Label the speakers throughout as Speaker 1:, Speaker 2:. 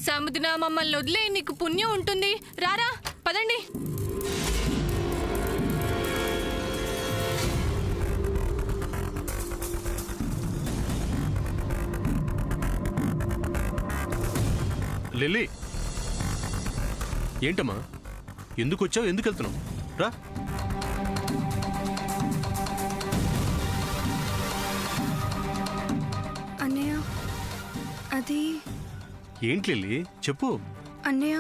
Speaker 1: సముద్ర మమ్మల్ని వదిలే, నీకు పుణ్యం ఉంటుంది. రారా, పదండి.
Speaker 2: లిల్లీ, ఏంటమ్మా, ఎందుకు వచ్చావు, ఎందుకు వెళ్తున్నావు? రా.
Speaker 3: అన్నయ్య, అది
Speaker 2: ఏంటి లిల్లీ, చెప్పు.
Speaker 3: అన్నయ్య,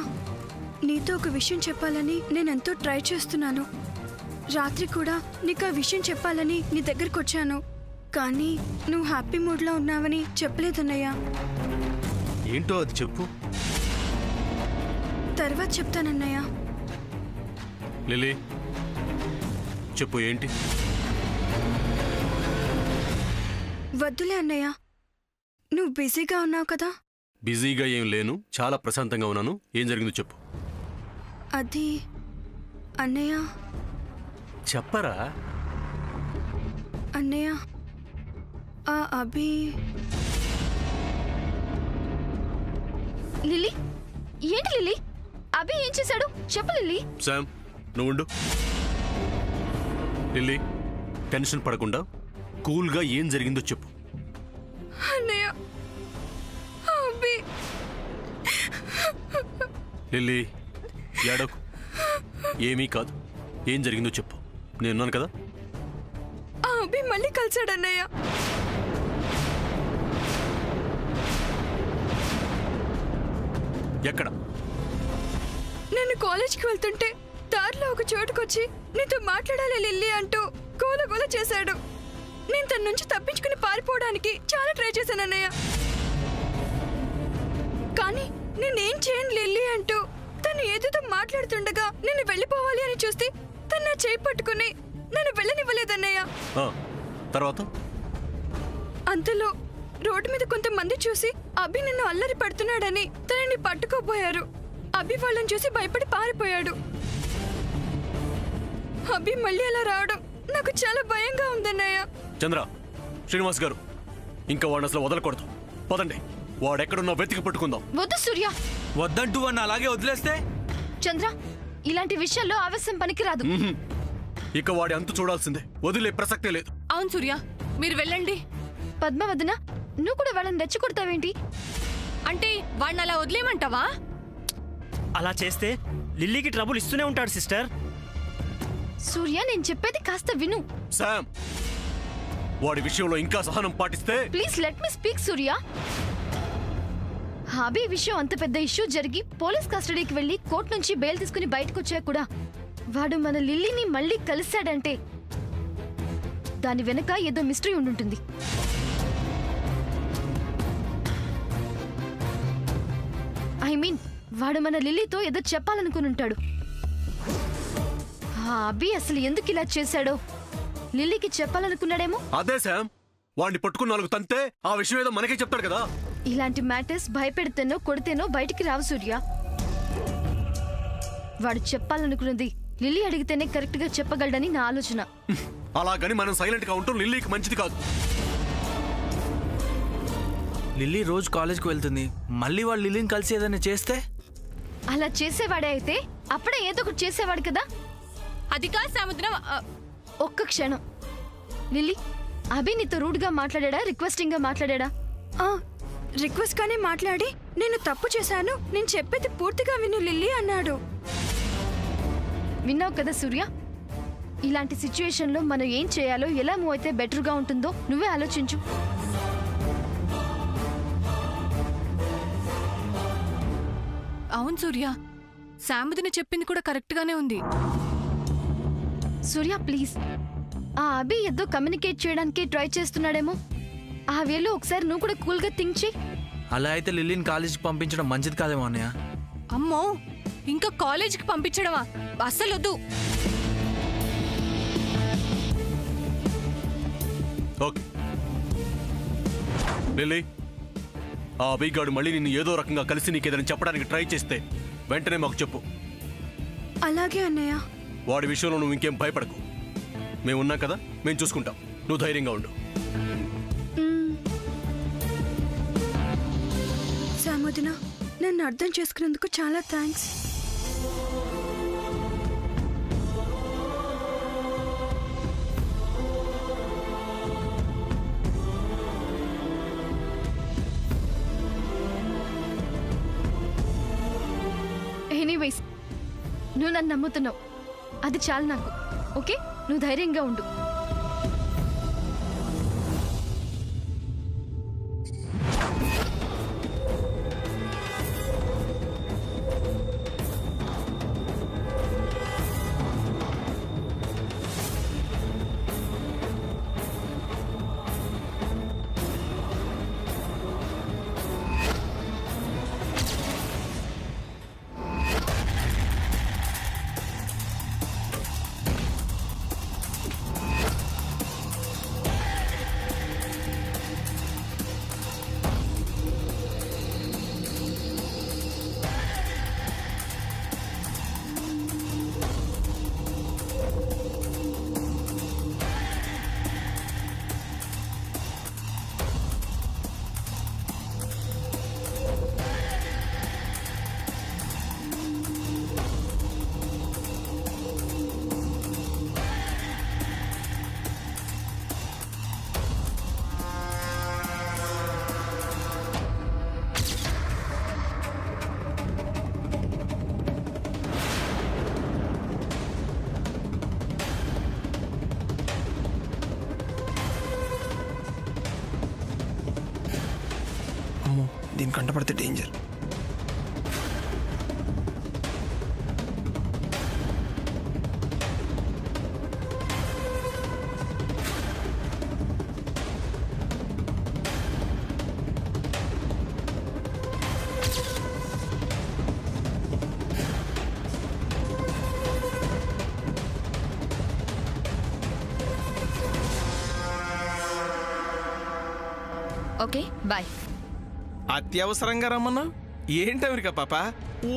Speaker 3: నీతో ఒక విషయం చెప్పాలని నేనెంతో ట్రై చేస్తున్నాను. రాత్రి కూడా నీకు ఆ విషయం చెప్పాలని నీ దగ్గరకు వచ్చాను, కానీ నువ్వు హ్యాపీ మూడ్లో ఉన్నావని చెప్పలేదన్నయ్య.
Speaker 2: ఏంటో అది చెప్పు.
Speaker 3: తర్వాత చెప్తానన్నయ్య.
Speaker 2: లిల్లీ, చెప్పు, ఏంటి?
Speaker 3: వద్దులే అన్నయ్య, నువ్వు బిజీగా ఉన్నావు కదా.
Speaker 2: బిజీగా ఏం లేను, చాలా ప్రశాంతంగా ఉన్నాను. ఏం జరిగిందో చెప్పు.
Speaker 3: అది అన్నయ్య.
Speaker 2: చెప్పరా.
Speaker 3: అన్నయ్య, ఆ అభి.
Speaker 4: లిల్లీ, ఏంటి లిల్లీ? అభి ఏం చేశాడు చెప్పు లిల్లీ.
Speaker 2: శామ్, నువ్వుండు. లిల్లీ, టెన్షన్ పడకుండా కూల్గా ఏం జరిగిందో చెప్పు.
Speaker 3: అన్నయ్య, అభి.
Speaker 2: లిల్లీ, ఏడకు, ఏమీ కాదు. ఏం జరిగిందో చెప్పు, నేనున్నాను కదా.
Speaker 3: ఆ అభి మళ్ళీ కలిశాడన్నయ్య.
Speaker 2: ఎక్కడ?
Speaker 3: నేను కాలేజ్కి వెళ్తుంటే దారిలో ఒక చోటుకొచ్చి నీతో మాట్లాడాలి లిల్లీ అంటూ గోల చేశాడు. నేను తన నుంచి తప్పించుకుని పారిపోవడానికి చాలా ట్రై చేశాను అన్నయ్య, కానీ నేనేం చేయను లిల్లీ అంటూ తను ఏదేదో మాట్లాడుతుండగా నేను వెళ్ళిపోవాలి అని చూస్తే తను నా చేయి పట్టుకుని నన్ను వెళ్ళనివ్వలేదన్నయ్య.
Speaker 2: తర్వాత?
Speaker 3: అంతలో రోడ్డు మీద కొంతమంది చూసి అభి నిన్ను అల్లరి పడుతున్నాడని తనని పట్టుకోపోయారు. అభి వాళ్ళని చూసి భయపడి పారిపోయాడు. అభి మళ్ళీ అలా రావడం నాకు చాలా భయంగా ఉందన్నయ్య.
Speaker 2: చంద్ర, శ్రీనివాస్ గారు, ఇంకా వాడిని అసలు వదలకూడదు. పదండి, వాడెక్కడున్నా వెతికి పట్టుకుందాం.
Speaker 4: వద్దు సూర్య.
Speaker 5: వద్దంటూ వాడిని అలాగే వదిలేస్తే?
Speaker 4: చంద్ర, ఇలాంటి విషయాల్లో ఆవేశం పనికిరాదు.
Speaker 2: ఇక వాడి అంతు చూడాల్సిందే, వదిలే ప్రసక్తే లేదు.
Speaker 1: అవును సూర్య, మీరు వెళ్ళండి.
Speaker 4: పద్మవదన, నువ్వు కూడా వాళ్ళని రెచ్చగొడతావేంటి?
Speaker 1: అంటే వాడిని అలా వదిలేయమంటావా?
Speaker 6: అలా చేస్తే లిల్లీకి ట్రబుల్ ఇస్తూనే ఉంటాడు సిస్టర్.
Speaker 4: సూర్య, నేను చెప్పేది కాస్త విను.
Speaker 2: శామ్, వాడి విషయంలో ఇంకా సహనం పాటిస్తే.
Speaker 4: Please let me speak Surya. Hobby విషయం అంత పెద్ద ఇష్యూ జరిగి పోలీస్ కస్టడీకి వెళ్లి కోర్టు నుంచి బెయిల్ తీసుకుని బయటకు వచ్చాక కూడా వాడు మన లిల్లీని మళ్ళీ కలిశాడంటే దాని వెనక ఏదో మిస్టరీ ఉండుంటుంది. ఐ మీన్, వాడు మన లిల్లీతో ఏదో చెప్పాలనుకుని ఉంటాడు. అభి అసలు ఎందుకు ఇలా చేశాడో లిల్లీకి చెప్పాలనుకున్నాడేమో.
Speaker 2: అదే శామ్, వాడిని పట్టుకున్న 4 తంతే ఆ విషయం ఏదో మనకే చెప్తాడు కదా.
Speaker 4: ఇలాంటి మ్యాటర్స్ భయపెడితేనో కొడితేనో బయటికి రావు సూర్య. వాడు చెప్పాలనుకున్నది లిల్లీ అడిగితేనే కరెక్ట్ గా చెప్పగలడని నా ఆలోచన.
Speaker 2: అలాగని మనం సైలెంట్ గా ఉంటాం లిల్లీకి మంచిది కాదు.
Speaker 5: లిల్లీ రోజు కాలేజ్కి వెళ్తుంది, మళ్ళీ వాళ్ళు లిల్లీని కలిసి ఏదైనా చేస్తే?
Speaker 4: అలా చేసేవాడే అయితే అప్పుడే ఏదో ఒకటి చేసేవాడు కదా.
Speaker 1: అది కాదు సముద్రం.
Speaker 4: ఒక్క క్షణం. లిల్లీ, అభి నీతో రూడ్ గా మాట్లాడా, రిక్వెస్టింగ్ గా మాట్లాడా?
Speaker 3: రిక్వెస్ట్ గానే మాట్లాడి నేను తప్పు చేశాను, నేను చెప్పేది పూర్తిగా విను లిల్లీ అన్నాడు.
Speaker 4: విన్నావు కదా సూర్య, ఇలాంటి సిచ్యువేషన్ లో మనం ఏం చేయాలో, ఎలా మూవ్ అయితే బెటర్ గా ఉంటుందో నువ్వే ఆలోచించు.
Speaker 1: అవును సూర్య, శాంబదిన చెప్పింది కూడా కరెక్ట్ గానే ఉంది.
Speaker 4: సూర్య ప్లీజ్, ఆ అభి ఏదో కమ్యూనికేట్ చేయడానికి ట్రై చేస్తున్నాడేమో. ఆ వేలో ఒకసారి నువ్వు కూడా కూల్ గా థింక్ చేయి.
Speaker 5: అలా అయితే లిల్లీని కాలేజీకి పంపించడం మంచిది కాదేమో అన్నయ్య.
Speaker 1: అమ్మో, ఇంకా కాలేజీకి పంపించడమా? అస్సలు వద్దు.
Speaker 2: ఓకే లిల్లీ, ఆ అభిగాడు మళ్ళీ నిన్ను ఏదో రకంగా కలిసి నీకేదని చెప్పడానికి ట్రై చేస్తే వెంటనే మాకు చెప్పు.
Speaker 3: అలాగే అన్నయ్య.
Speaker 2: వాడి విషయంలో నువ్వు ఇంకేం భయపడకు, మేము ఉన్నాం కదా, మేము చూసుకుంటాం. నువ్వు ధైర్యంగా ఉండు.
Speaker 3: సముద్ర, నన్ను అర్థం చేసుకున్నందుకు చాలా థ్యాంక్స్.
Speaker 4: ఎనీవేస్, నువ్వు నన్ను నమ్ముతున్నావు, అది చాలు నాకు. ఓకే, నువ్వు ధైర్యంగా ఉండు.
Speaker 7: దీని కంటపడితే డేంజర్.
Speaker 4: Okay, bye.
Speaker 7: అత్యవసరంగా రమ్మన్నా? ఏంటి అమెరికా పాప?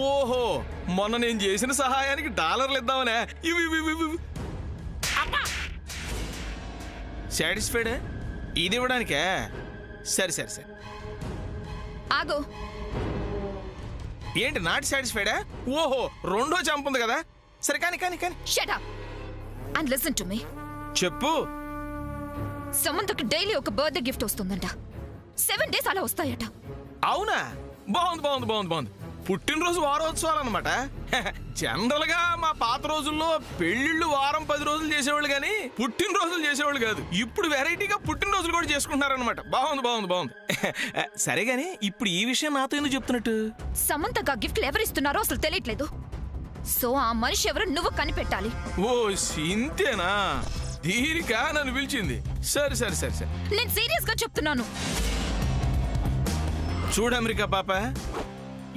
Speaker 7: ఓహో, మొన్న నేను చేసిన సహాయానికి $1 ఇద్దామనే. సాటిస్ఫైడే ఇది ఇవ్వడానికే? సరే సరే సరే.
Speaker 4: ఆగు.
Speaker 7: ఏంటి నాట్ సాటిస్ఫైడా? ఓహో, రెండో చంపుంది కదా. సరే కానీ కానీ కానీ
Speaker 8: shut up and listen to me.
Speaker 7: చెప్పు.
Speaker 8: సమంతకు డైలీ ఒక బర్త్డే గిఫ్ట్ వస్తుందంట. 7 days అలా వస్తాయట.
Speaker 7: అవునా? బాగుంది బాగుంది బాగుంది బాగుంది. పుట్టినరోజు వారోత్సవాలు అనమాట. జనరల్ గా మా పాత రోజుల్లో పెళ్లిళ్ళు వారం 10 రోజులు చేసేవాళ్ళు కానీ పుట్టినరోజులు చేసేవాళ్ళు కాదు. ఇప్పుడు వెరైటీగా పుట్టినరోజులు కూడా చేసుకుంటున్నారనమాట. బాగుంది బాగుంది బాగుంది. సరే గాని ఇప్పుడు ఈ విషయం నాతో ఎందుకు చెప్తున్నట్టు?
Speaker 8: సమంతకు ఆ గిఫ్ట్లు ఎవరిస్తున్నారో అసలు తెలియట్లేదు. సో ఆ మనిషి ఎవరు నువ్వు కనిపెట్టాలి.
Speaker 7: ఓ సింతేనా? దీనికా నన్ను పిలిచింది? సరే సరే సరే సరే.
Speaker 8: నేను సీరియస్ గా చెప్తున్నాను.
Speaker 7: చూడు అమెరికా పాప,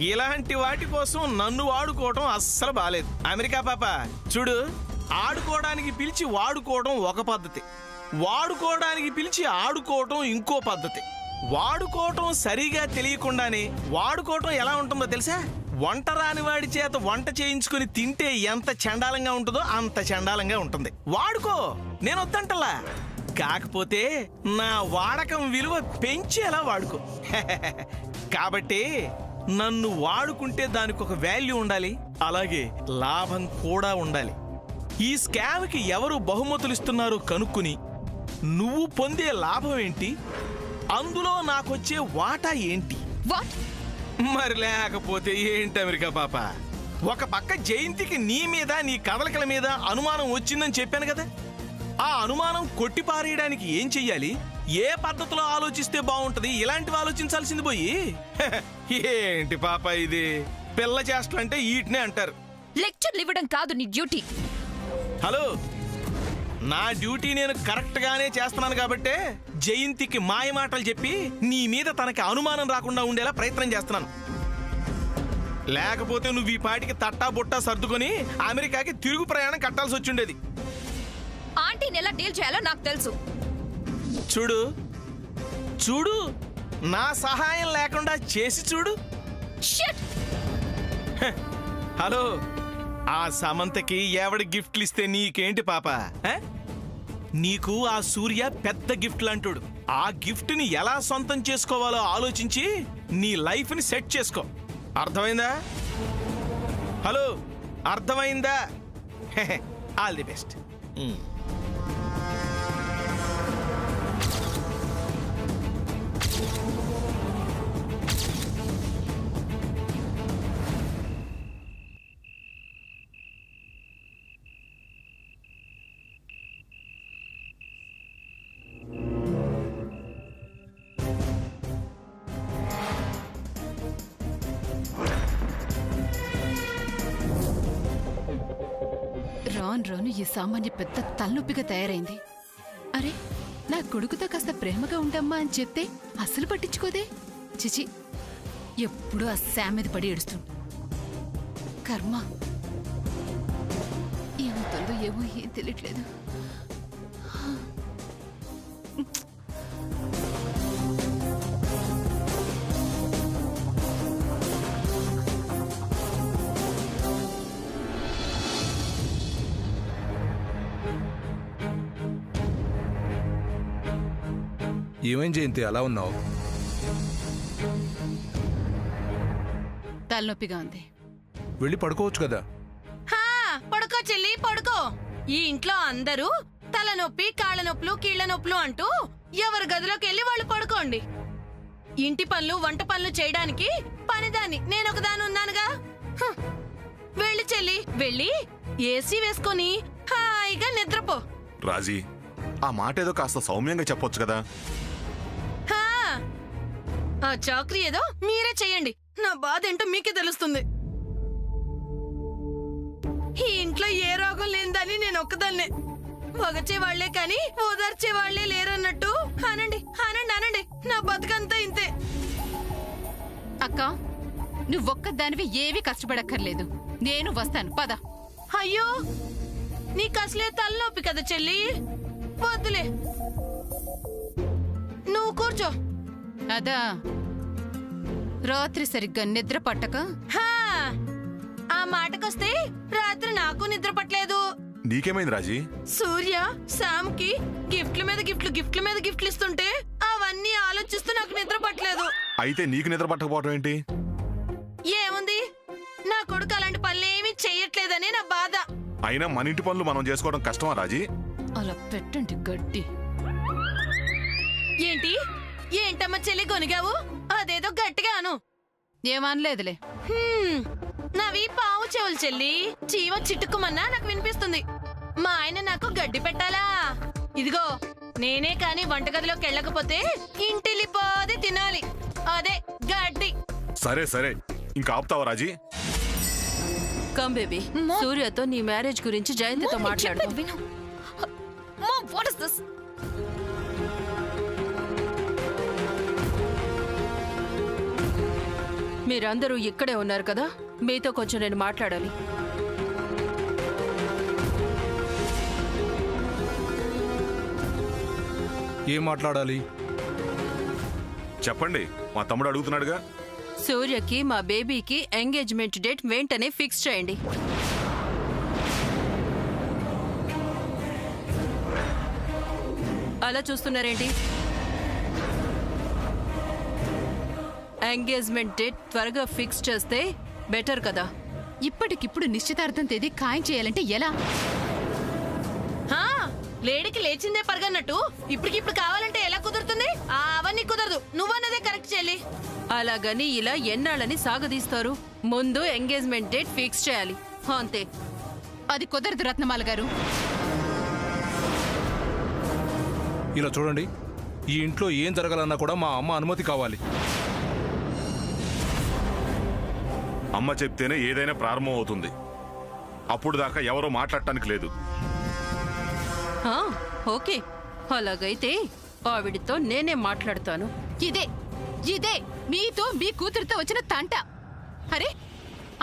Speaker 7: ఇలాంటి వాటి కోసం నన్ను వాడుకోవటం అస్సలు బాలేదు. అమెరికా పాప చూడు, ఆడుకోవడానికి పిలిచి వాడుకోవడం ఒక పద్ధతి, వాడుకోవడానికి పిలిచి ఆడుకోవటం ఇంకో పద్ధతి. వాడుకోవటం సరిగా తెలియకుండానే వాడుకోవటం ఎలా ఉంటుందో తెలుసా? వంట రాని వాడి చేత వంట చేయించుకుని తింటే ఎంత చండాలంగా ఉంటుందో అంత చండాలంగా ఉంటుంది. వాడుకో, నేను వద్దంటలా. కాకపోతే నా వాడకం విలువ పెంచేలా వాడుకో. కాబట్టి నన్ను వాడుకుంటే దానికి ఒక వాల్యూ ఉండాలి, అలాగే లాభం కూడా ఉండాలి. ఈ స్కామ్కి ఎవరు బహుమతులు ఇస్తున్నారో కనుక్కుని నువ్వు పొందే లాభం ఏంటి, అందులో నాకొచ్చే వాటా ఏంటి?
Speaker 8: వాట్?
Speaker 7: మరి లేకపోతే ఏంటి అమెరికా పాప? ఒక పక్క జయంతికి నీ మీద నీ కదలికల మీద అనుమానం వచ్చిందని చెప్పాను కదా. ఆ అనుమానం కొట్టిపారేయడానికి ఏం చెయ్యాలి, ఏ పద్ధతిలో ఆలోచిస్తే బాగుంటది, ఇలాంటివి ఆలోచించాల్సింది పోయి ఏంటి పాప ఇది? పిల్ల చేష్టలంటే ఈటనే అంటారు.
Speaker 8: లెక్చర్లు ఇవ్వడం కాదు నీ డ్యూటీ.
Speaker 7: హలో, నా డ్యూటీ నేను కరెక్ట్ గానే చేస్తున్నాను కాబట్టే జయంతికి మాయ మాటలు చెప్పి నీ మీద తనకి అనుమానం రాకుండా ఉండేలా ప్రయత్నం చేస్తున్నాను. లేకపోతే నువ్వు ఈ పాటికి తట్టా బుట్టా సర్దుకొని అమెరికాకి తిరుగు ప్రయాణం కట్టాల్సి వచ్చుండేది.
Speaker 8: ఆంటీని ఎలా డీల్ చేయాలో నాకు తెలుసు.
Speaker 7: చూడు చూడు, నా సహాయం లేకుండా చేసి చూడు.
Speaker 8: షట్.
Speaker 7: హలో, ఆ సమంతకి ఎవడి గిఫ్ట్లు ఇస్తే నీకేంటి పాప? నీకు ఆ సూర్య పెద్ద గిఫ్ట్ లాంటోడు. ఆ గిఫ్ట్ ని ఎలా సొంతం చేసుకోవాలో ఆలోచించి నీ లైఫ్ ని సెట్ చేసుకో. అర్థమైందా? హలో, అర్థమైందా? All the best.
Speaker 1: రాను ఈ సామాన్య పెద్ద తలనొప్పిగా తయారైంది. అరే, నా కొడుకుతో కాస్త ప్రేమగా ఉండమ్మా అని చెప్తే అసలు పట్టించుకోదే. చిచి, ఎప్పుడూ ఆ శామ్ మీద పడి ఏడుస్తుంది. కర్మ, ఏమవుతుందో ఏమో ఏం తెలియట్లేదు.
Speaker 9: ఏమేం జయంతి అలా ఉన్నావు?
Speaker 1: తలనొప్పిగా ఉంది.
Speaker 9: వెళ్ళి పడుకోవచ్చు కదా.
Speaker 10: పడుకో చెల్లి, పడుకో. ఈ ఇంట్లో అందరూ తలనొప్పి, కాళ్ళ నొప్పులు, కీళ్ల నొప్పులు అంటూ ఎవరి గదిలోకి వెళ్ళి వాళ్ళు పడుకోండి. ఇంటి పనులు, వంట పనులు చేయడానికి పనిదాన్ని నేనొకదాని ఉన్నానుగా. వెళ్ళి చెల్లి, వెళ్ళి ఏసీ వేసుకొని హాయిగా నిద్రపో.
Speaker 11: రాజీ, ఆ మాట ఏదో కాస్త సౌమ్యంగా చెప్పొచ్చు కదా.
Speaker 10: ఆ చాకరీ ఏదో మీరే చెయ్యండి. నా బాధ ఏంటో మీకే తెలుస్తుంది. ఈ ఇంట్లో ఏ రోగం లేదని నేను ఒక్కదాన్నే. వగచే వాళ్లే కానీ ఓదార్చే వాళ్లే లేరన్నట్టు అనండి అనండి అనండి. నా బతుకంతా ఇంతే.
Speaker 1: అక్క, నువ్వొక్కదానివి ఏవీ కష్టపడక్కర్లేదు. నేను వస్తాను, పద.
Speaker 10: అయ్యో, నీకు అసలే తలనొప్పి కదా చెల్లి, వద్దులే, నువ్వు కూర్చో.
Speaker 1: అదా, రాత్రి సరిగ్గా నిద్ర పట్టక.
Speaker 10: ఆ మాటకొస్తే రాత్రి నాకు నిద్ర పట్టలేదు.
Speaker 11: నీకేమైంది రాజీ?
Speaker 10: సూర్య శామ్ కి గిఫ్ట్ల మీద గిఫ్ట్లు ఇస్తుంటే అవన్నీ ఆలోచిస్తూ నాకు నిద్ర పట్టలేదు.
Speaker 11: అయితే నీకు నిద్ర పట్టకపోవడం ఏంటి?
Speaker 10: ఏముంది, నా కొడుకు అలాంటి పనులేమీ చెయ్యట్లేదని నా బాధ.
Speaker 11: అయినా మన ఇంటి పనులు మనం చేసుకోవడం కష్టమా రాజీ?
Speaker 1: అలా పెట్టండి గడ్డి.
Speaker 10: ఏంటమ్మా చెల్లి గొనిగావు? అదేదో గట్టిగా అను.
Speaker 1: ఏమనలేదులే.
Speaker 10: నవి పావు చెవులు చెల్లి, చీమ చిట్టుకుమన్నా నాకు వినిపిస్తుంది. మా ఆయన నాకు గడ్డి పెట్టాలా? ఇదిగో, నేనే కాని వంటగదిలోకి వెళ్ళకపోతే ఇంటిల్లిపోది తినాలి, అదే గడ్డి.
Speaker 11: సరే సరే, ఇంకా ఆపుతావా రాజీ?
Speaker 12: కమ్ బేబీ, సూర్యతో నీ మ్యారేజ్ గురించి జయంతితో మాట్లాడు. మీరందరూ ఇక్కడే ఉన్నారు కదా, మీతో కొంచెం నేను మాట్లాడాలి.
Speaker 9: ఏం మాట్లాడాలి?
Speaker 11: చెప్పండి, మా తమ్ముడు అడుగుతున్నాడుగా.
Speaker 12: సూర్యకి మా బేబీకి ఎంగేజ్మెంట్ డేట్ వెంటనే ఫిక్స్ చేయండి. అలా చూస్తున్నారేంటి? ఎంగేజ్మెంట్ డేట్ త్వరగా ఫిక్స్ చేస్తే బెటర్ కదా.
Speaker 1: ఇప్పటికిప్పుడు నిశ్చితార్థం తేదీ ఖాయం చేయాలంటే ఎలా?
Speaker 10: లేడికి లేచిందే పరగన్నట్టు ఇప్పటికిప్పుడు కావాలంటే ఎలా కుదురుతుంది? అవన్నీ కుదరదు. నువ్వన్నదే కరెక్ట్ చెల్లి.
Speaker 12: అలాగని ఇలా ఎన్నాళ్ళని సాగదీస్తారు? ముందు ఎంగేజ్మెంట్ డేట్ ఫిక్స్ చేయాలి, అంతే.
Speaker 1: అది కుదరదు రత్నమాల గారు.
Speaker 9: ఇలా చూడండి, ఈ ఇంట్లో ఏం జరగాలన్నా కూడా మా అమ్మ అనుమతి కావాలి.
Speaker 11: అమ్మ చెప్తేనే ఏదైనా ప్రారంభం అవుతుంది. అప్పుడు దాకా ఎవరో మాట్లాడటానికి లేదు.
Speaker 12: ఓకే, అలాగైతే ఆవిడితో నేనే మాట్లాడతాను.
Speaker 1: ఇదే మీతో మీ కూతురుతో వచ్చిన తంట. అరే,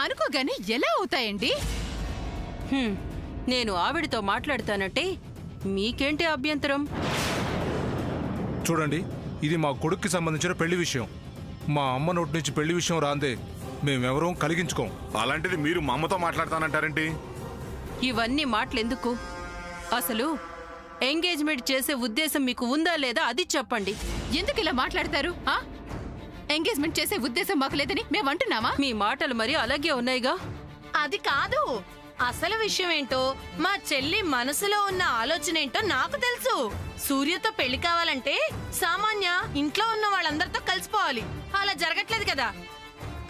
Speaker 1: అనుకోగానే ఎలా అవుతాయండి?
Speaker 12: నేను ఆవిడితో మాట్లాడతానంటే మీకేంటి అభ్యంతరం?
Speaker 9: చూడండి, ఇది మా కొడుక్కి సంబంధించిన పెళ్లి విషయం. మా అమ్మ నోటి నుంచి పెళ్లి విషయం రాందే మేమెవరూ కలిగించుకోం.
Speaker 11: అలాంటిది మీరు మా అమ్మతో మాట్లాడతానంటారేంటి?
Speaker 12: ఇవన్నీ మాటలెందుకు? అసలు ఎంగేజ్మెంట్ చేసే ఉద్దేశం మీకు ఉందా లేదా అది చెప్పండి.
Speaker 1: ఎందుకు ఇలా మాట్లాడతారు? ఎంగేజ్మెంట్ చేసే ఉద్దేశం మాకు లేదని మేము అంటున్నామా?
Speaker 12: మీ మాటలు మరి అలాగే ఉన్నాయిగా.
Speaker 10: అది కాదు, అసలు విషయం ఏంటో, మా చెల్లి మనసులో ఉన్న ఆలోచన ఏంటో నాకు తెలుసు. సూర్యతో పెళ్లి కావాలంటే సామాన్య ఇంట్లో ఉన్న వాళ్ళందరితో కలిసిపోవాలి. అలా జరగట్లేదు కదా.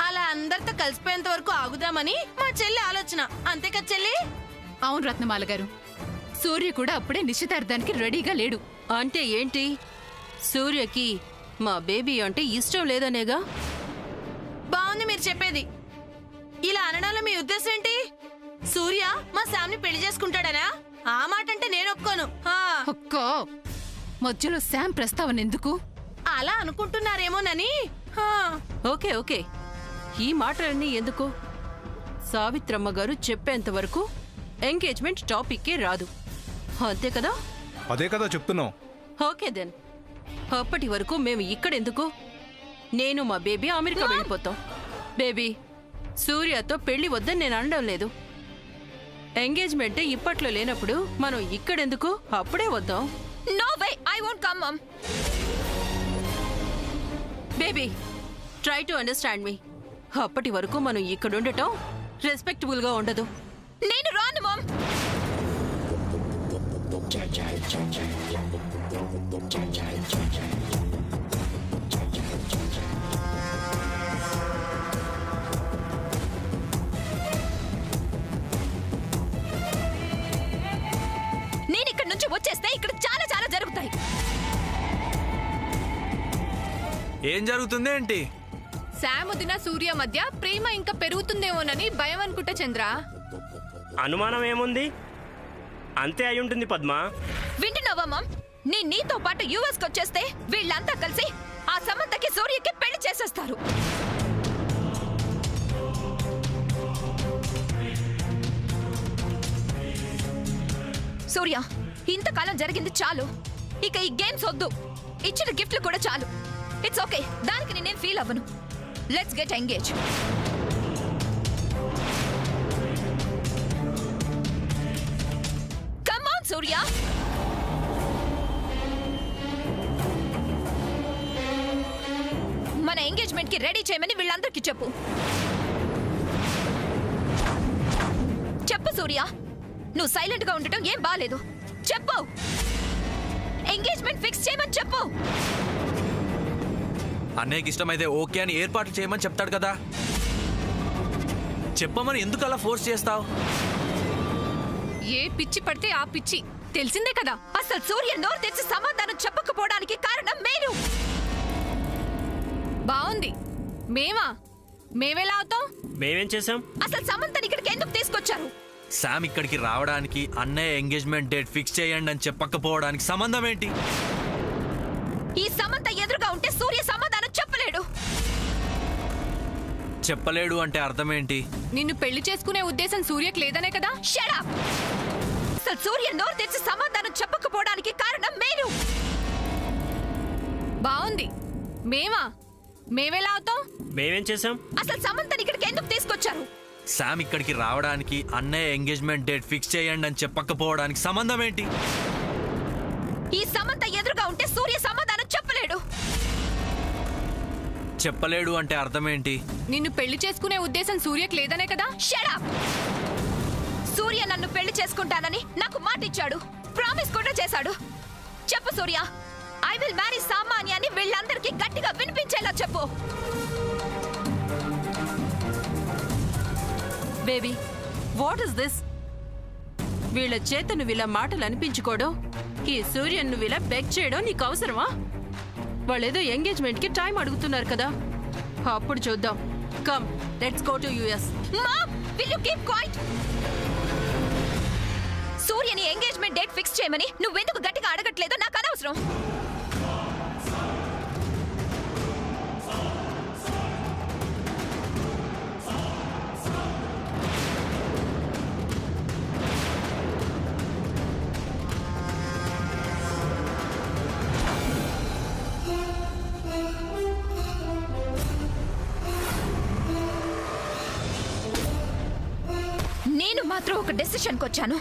Speaker 10: అలా అందరితో కలిసిపోయేంత వరకు ఆగుదామని మా చెల్లి ఆలోచన. అంతే కదా చెల్లి?
Speaker 1: అవును రత్నమాల గారు, సూర్య కూడా అప్పుడే నిశ్చితార్థానికి రెడీగా లేడు.
Speaker 12: అంటే ఏంటి? సూర్యకి మా బేబీ అంటే ఇష్టం లేదనేగా?
Speaker 10: బాగుంది మీరు చెప్పేది. ఇలా అనడంలో మీ ఉద్దేశం ఏంటి? సూర్య మా శామ్ని పెళ్లి చేసుకుంటాడనా? ఆ మాట అంటే నేను ఒప్పుకోను.
Speaker 1: ఒక్కో మధ్యలో శామ్ ప్రస్తావన ఎందుకు?
Speaker 10: అలా అనుకుంటున్నారేమోనని.
Speaker 12: ఓకే ఓకే, ఈ మాటలన్నీ ఎందుకు? సావిత్రమ్మ గారు చెప్పేంత వరకు ఎంగేజ్మెంట్ టాపిక్కే రాదు, అంతే కదా?
Speaker 9: అదే కదా చెప్తున్నాం.
Speaker 12: ఓకే దెన్, అప్పటి వరకు మేము ఇక్కడెందుకు? నేను మా బేబీ అమెరికా వెళ్ళిపోతాం. బేబీ, సూర్యతో పెళ్లి వద్దని నేను అనడం లేదు. ఎంగేజ్మెంట్ ఇప్పట్లో లేనప్పుడు మనం ఇక్కడెందుకు? అప్పుడే వద్దాం.
Speaker 8: No way, I won't come mom.
Speaker 12: Baby, try to understand me. అప్పటి వరకు మనం ఇక్కడుండటం రెస్పెక్టబుల్ గా ఉండదు.
Speaker 8: నేను రాను మమ్. నేను ఇక్కడి నుంచి వచ్చేస్తే ఇక్కడ చాలా చాలా జరుగుతాయి.
Speaker 5: ఏం జరుగుతుంది ఏంటి?
Speaker 1: శాముదిన సూర్య మధ్య ప్రేమ ఇంకా పెరుగుతుందేమోనని భయం అనుకుంటా చంద్ర.
Speaker 6: అనుమానం ఏముంది? అంతే అయి ఉంటుంది పద్మ.
Speaker 8: వింటున్నావా మమ్? నేను నీతో పాటు యుఎస్ కి వచ్చేస్తే వీళ్ళంతా కలిసి ఆ సమంతకి సూర్యకి పెళ్లి చేసేస్తారు. సూర్య, ఇంతకాలం జరిగింది చాలు. ఇక ఈ గేమ్స్ వద్దు. ఇచ్చిన గిఫ్ట్లు కూడా చాలు. ఇట్స్ ఓకే, దానికి నేనేం ఫీల్ అవ్వను. Let's get engage. Come on Surya. మన ఎంగేజ్మెంట్ కి రెడీ చేయమని వీళ్ళందరికీ చెప్పు. చెప్పు సూర్య, నువ్వు సైలెంట్ గా ఉండటం ఏం బాలేదు. చెప్పు, ఎంగేజ్మెంట్ ఫిక్స్ చేయమని చెప్పు.
Speaker 5: అన్నయ్యకి ఇష్టమైతే ఓకే అని ఏర్పాట్లు చేయమని చెప్తాడు కదా. చెప్పమని ఎందుకు అలా ఫోర్స్ చేస్తావు?
Speaker 1: ఏ పిచ్చి పడితే ఆ పిచ్చి, తెలిసిందే కదా.
Speaker 8: అసలు సూర్య నోరు తెచ్చి సమాధానం చెప్పకపోవడానికి కారణం మీరు.
Speaker 1: బాగుంది. మేమెలా అవుతాం?
Speaker 6: మేమేం చేసాం?
Speaker 8: అసలు సమంతని ఇక్కడికి ఎందుకు తీసుకొచ్చారు?
Speaker 5: శామ్ ఇక్కడికి రావడానికి, అన్నయ్య ఎంగేజ్మెంట్ డేట్ ఫిక్స్ చేయండి అని చెప్పకపోవడానికి సంబంధం ఏంటి?
Speaker 8: ఈ సమంత ఎదురుగా ఉంటే సూర్య సమాధానం చెప్పలేడు.
Speaker 5: చెప్పలేడు అంటే అర్థం ఏంటి?
Speaker 1: నిన్ను పెళ్లి చేసుకునే ఉద్దేశం సూర్యకి లేదనే కదా.
Speaker 8: Shut up. అసలు సూర్య నోరు తెచ్చి సమాధానం చెప్పకపోవడానికి కారణం మీరు.
Speaker 1: బాగుంది. మేమెలా అవుతాం?
Speaker 6: మేమేం చేసాం?
Speaker 8: అసలు సమంతని ఇక్కడికి ఎందుకు తీసుకొచ్చారు?
Speaker 5: శామ్ ఇక్కడికి రావడానికి, అన్నయ్య ఎంగేజ్మెంట్ డేట్ ఫిక్స్ చేయండి అని చెప్పకపోవడానికి సంబంధం ఏంటి?
Speaker 8: ఈ సమంత ఎదురుగా ఉంటే సూర్య సమాధానం చెప్పలేడు.
Speaker 5: చెప్పలేడు అంటే అర్థం ఏంటి?
Speaker 1: నిన్ను పెళ్లి చేసుకునే ఉద్దేశం సూర్యకి లేదనే కదా.
Speaker 8: Shut up. సూర్య నన్ను పెళ్లి చేసుకుంటానని నాకు మాట ఇచ్చాడు, ప్రామిస్ కూడా చేశాడు. చెప్పు సూర్య, ఐ విల్ మ్యారీ సామాన్య అని వీళ్ళందరికీ గట్టిగా వినిపించేలా చెప్పు.
Speaker 12: Baby, what is this? వీళ్ళ చేత నువ్వు ఇలా మాటలు అనిపించుకోవడం, ఈ సూర్యన్ నువ్వు ఇలా బెగ్ చేయడం నీకు అవసరమా? వాళ్ళేదో ఎంగేజ్మెంట్ కి టైం అడుగుతున్నారు కదా, అప్పుడు చూద్దాం. Come, let's go to US.
Speaker 8: Mom, will you keep quiet? సూర్యని ఎంగేజ్మెంట్ డేట్ ఫిక్స్ చేయమని నువ్వెందుకు గట్టిగా అడగట్లేదో నాకు అనవసరం. నేను మాత్రం ఒక డెసిషన్కి వచ్చాను.